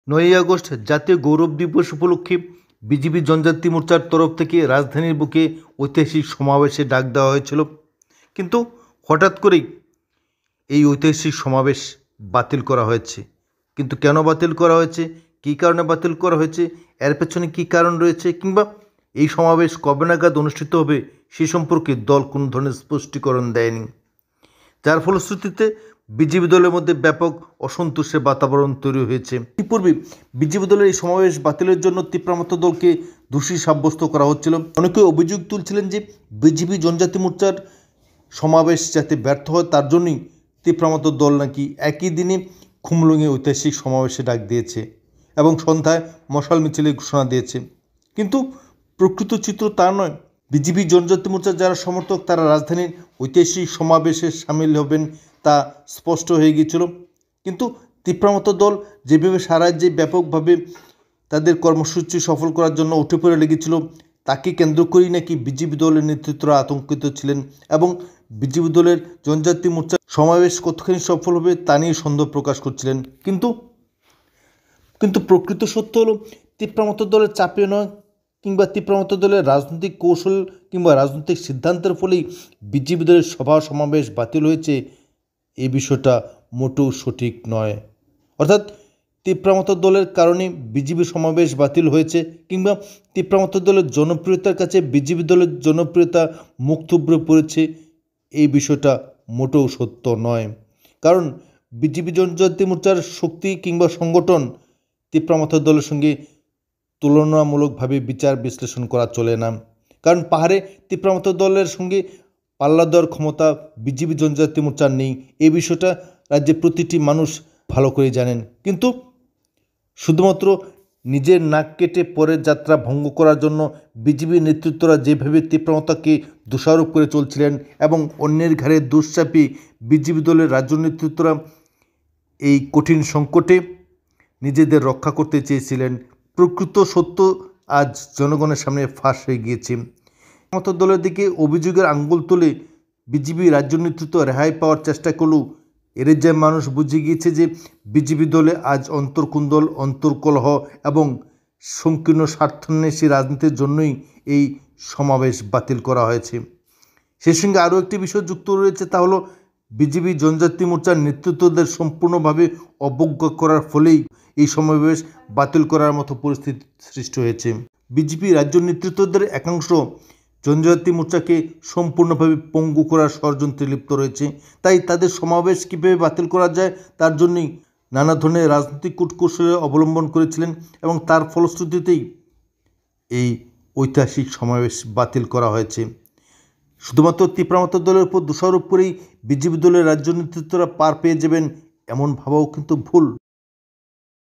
৯ই August জাতীয় গৌরব দিবস উপলক্ষে বিজেপি জনজাতি মোর্চার তরফ থেকে রাজধানীর বুকে ঐতিহাসিক সমাবেশে ডাক দেওয়া হয়েছিল, কিন্তু হঠাৎ করেই এই ঐতিহাসিক সমাবেশ বাতিল করা হয়েছে। কিন্তু কেন বাতিল করা হয়েছে, কী কারণে বাতিল করা হয়েছে, এর পেছনে কী কারণ রয়েছে, কিংবা এই সমাবেশ কবে নাগাদ অনুষ্ঠিত হবে সে সম্পর্কে দল কোনো ধরনের স্পষ্টীকরণ দেয়নি, যার ফলশ্রুতিতে বিজেপি দলের মধ্যে ব্যাপক অসন্তোষের বাতাবরণ তৈরি হয়েছে। ইতিপূর্বে বিজেপি দলের এই সমাবেশ বাতিলের জন্য তীব্রমত দলকে দোষী সাব্যস্ত করা হচ্ছিল। অনেকে অভিযোগ তুলছিলেন যে বিজেপি জনজাতি মোর্চার সমাবেশ যাতে ব্যর্থ হয় তার জন্যই তীব্রমত দল নাকি একই দিনে খুমলুঙে ঐতিহাসিক সমাবেশে ডাক দিয়েছে এবং সন্ধ্যায় মশাল মিছিলের ঘোষণা দিয়েছে। কিন্তু প্রকৃত চিত্র তা নয়। বিজেপি জনজাতি মোর্চার যারা সমর্থক তারা রাজধানীর ঐতিহাসিক সমাবেশে সামিল হবেন তা স্পষ্ট হয়ে গিয়েছিল, কিন্তু তীব্রমত দল যেভাবে সারা রাজ্যে ব্যাপকভাবে তাদের কর্মসূচি সফল করার জন্য উঠে পড়ে লেগেছিল তাকে কেন্দ্র করেই নাকি বিজেপি দলের নেতৃত্বরা আতঙ্কিত ছিলেন এবং বিজেপি দলের জনজাতি মোর্চার সমাবেশ কতখানি সফল হবে তা নিয়ে সন্দেহ প্রকাশ করছিলেন। কিন্তু প্রকৃত সত্য হলো তীব্রমত দলের চাপে নয় কিংবা তীব্রমত দলের রাজনৈতিক কৌশল কিংবা রাজনৈতিক সিদ্ধান্তের ফলেই বিজেপি দলের সভা সমাবেশ বাতিল হয়েছে, এই বিষয়টা মোটেও সঠিক নয়। অর্থাৎ তীব্রমত দলের কারণে বিজেপি সমাবেশ বাতিল হয়েছে কিংবা তীব্রমত দলের জনপ্রিয়তার কাছে বিজেপি দলের জনপ্রিয়তা মুখ থুবড়ে পড়েছে, এই বিষয়টা মোটেও সত্য নয়। কারণ বিজেপি জনজাতি মোর্চার শক্তি কিংবা সংগঠন তীব্রমত দলের সঙ্গে তুলনামূলকভাবে বিচার বিশ্লেষণ করা চলে না। কারণ পাহাড়ে তীব্রমত দলের সঙ্গে পাল্লা দেওয়ার ক্ষমতা বিজেপি জনজাতি মোর্চার নেই, এই বিষয়টা রাজ্যের প্রতিটি মানুষ ভালো করে জানেন। কিন্তু শুধুমাত্র নিজের নাক কেটে পরের যাত্রা ভঙ্গ করার জন্য বিজেপি নেতৃত্বরা যেভাবে তীব্রমতাকে দোষারোপ করে চলছিলেন এবং অন্যের ঘাড়ে দোষ চাপিয়ে বিজেপি দলের রাজ্য নেতৃত্বরা এই কঠিন সংকটে নিজেদের রক্ষা করতে চেয়েছিলেন, প্রকৃত সত্য আজ জনগণের সামনে ফাঁস হয়ে গিয়েছে। মতো দলের দিকে অভিযোগের আঙ্গুল তুলে বিজেপি রাজ্য নেতৃত্ব রেহাই পাওয়ার চেষ্টা করলেও এর যে মানুষ বুঝে গিয়েছে যে বিজেপি দলে আজ অন্তর্কুন্দল, অন্তর্কলহ এবং সংকীর্ণ স্বার্থান্বেষী রাজনীতির জন্যই এই সমাবেশ বাতিল করা হয়েছে। সেই সঙ্গে আরও একটি বিষয় যুক্ত রয়েছে, তা হলো বিজেপি জনজাতি মোর্চার নেতৃত্বদের সম্পূর্ণভাবে অবজ্ঞা করার ফলেই এই সমাবেশ বাতিল করার মতো পরিস্থিতি সৃষ্টি হয়েছে। বিজেপি রাজ্য নেতৃত্বদের একাংশ জনজাতি মোর্চাকে সম্পূর্ণভাবে পঙ্গু করার ষড়যন্ত্রে লিপ্ত রয়েছে, তাই তাদের সমাবেশ কীভাবে বাতিল করা যায় তার জন্যই নানা ধরনের রাজনৈতিক কূটকৌশল অবলম্বন করেছিলেন এবং তার ফলশ্রুতিতেই এই ঐতিহাসিক সমাবেশ বাতিল করা হয়েছে। শুধুমাত্র তীব্রমত দলের উপর দোষারোপ করেই বিজেপি দলের রাজ্য নেতৃত্বরা পার পেয়ে যাবেন এমন ভাবাও কিন্তু ভুল।